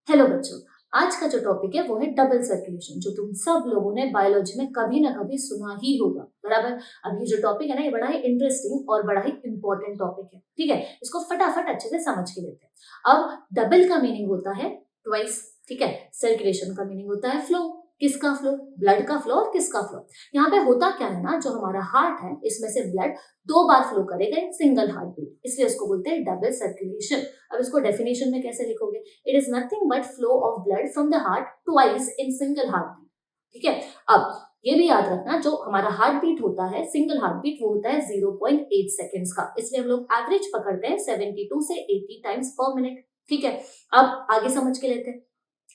Hello बच्चों। आज का जो टॉपिक है वो है डबल सर्कुलेशन, जो तुम सब लोगों ने बायोलॉजी में कभी ना कभी सुना ही होगा, बराबर। अब ये जो टॉपिक है ना, ये बड़ा ही इंटरेस्टिंग और बड़ा ही इंपॉर्टेंट टॉपिक है। ठीक है, इसको फटाफट अच्छे से समझ के लेते हैं। अब डबल का मीनिंग होता है ट्वाइस। ठीक है, सर्कुलेशन का मीनिंग होता है फ्लो। किसका फ्लो? ब्लड का फ्लो। और किसका फ्लो? यहाँ पे होता क्या है ना, जो हमारा हार्ट है इसमें से ब्लड 2 बार फ्लो करेगा इन सिंगल हार्ट बीट, इसलिए उसको बोलते हैं डबल सर्कुलेशन। अब इसको डेफिनेशन में कैसे लिखोगे? It is nothing but flow of blood from the heart twice in single heart beat. ठीक है, अब ये भी याद रखना, जो हमारा हार्ट बीट होता है सिंगल हार्ट बीट, वो होता है 0.8 सेकेंड्स का, इसलिए हम लोग एवरेज पकड़ते हैं 72 से 80 टाइम्स पर मिनट। ठीक है, अब आगे समझ के लेते हैं।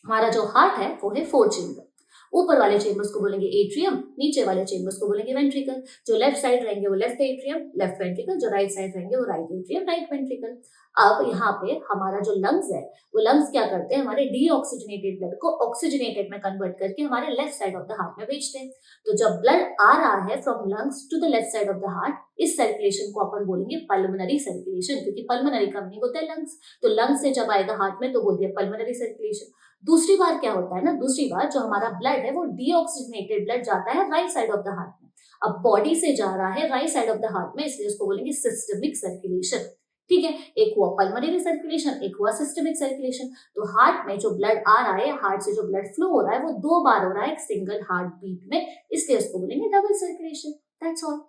हमारा जो हार्ट है वो है 4 चेम्बर। ऊपर वाले चेम्बर्स को बोलेंगे एट्रियम, नीचे वाले चेम्बर्स को बोलेंगे वेंट्रिकल। जो लेफ्ट साइड रहेंगे वो लेफ्ट एट्रियम, लेफ्ट वेंट्रिकल। जो राइट साइड रहेंगे वो राइट एट्रियम, राइट वेंट्रिकल। अब यहाँ पे हमारा जो लंग्स है, वो लंग्स क्या करते हैं, हमारे डीऑक्सीजनेटेड ब्लड को ऑक्सीजनेटेड में कन्वर्ट करके हमारे left side of the heart में भेजते हैं। तो जब ब्लड आ रहा है from lungs to the left side of the heart, इस सर्कुलेशन को अपन बोलेंगे पल्मोनरी सर्कुलेशन, क्योंकि पल्मोनरी का मीनिंग होता है लंग्स। तो लंग्स से जब आएगा हार्ट में तो बोल दिया पल्मोनरी सर्कुलेशन। दूसरी बार क्या होता है ना, दूसरी बार जो हमारा ब्लड है वो डीऑक्सीजनेटेड ब्लड जाता है right side of the heart में। अब बॉडी से जा रहा है right side of the heart में, इसलिए उसको बोलेंगे सिस्टमिक सर्कुलेशन। ठीक है, एक हुआ पल्मोनरी सर्कुलेशन, एक हुआ सिस्टमिक सर्कुलेशन। तो हार्ट में जो ब्लड आ रहा है, हार्ट से जो ब्लड फ्लो हो रहा है, वो 2 बार हो रहा है एक सिंगल हार्ट बीट में, इसलिए उसको बोलेंगे डबल सर्कुलेशन। That's all.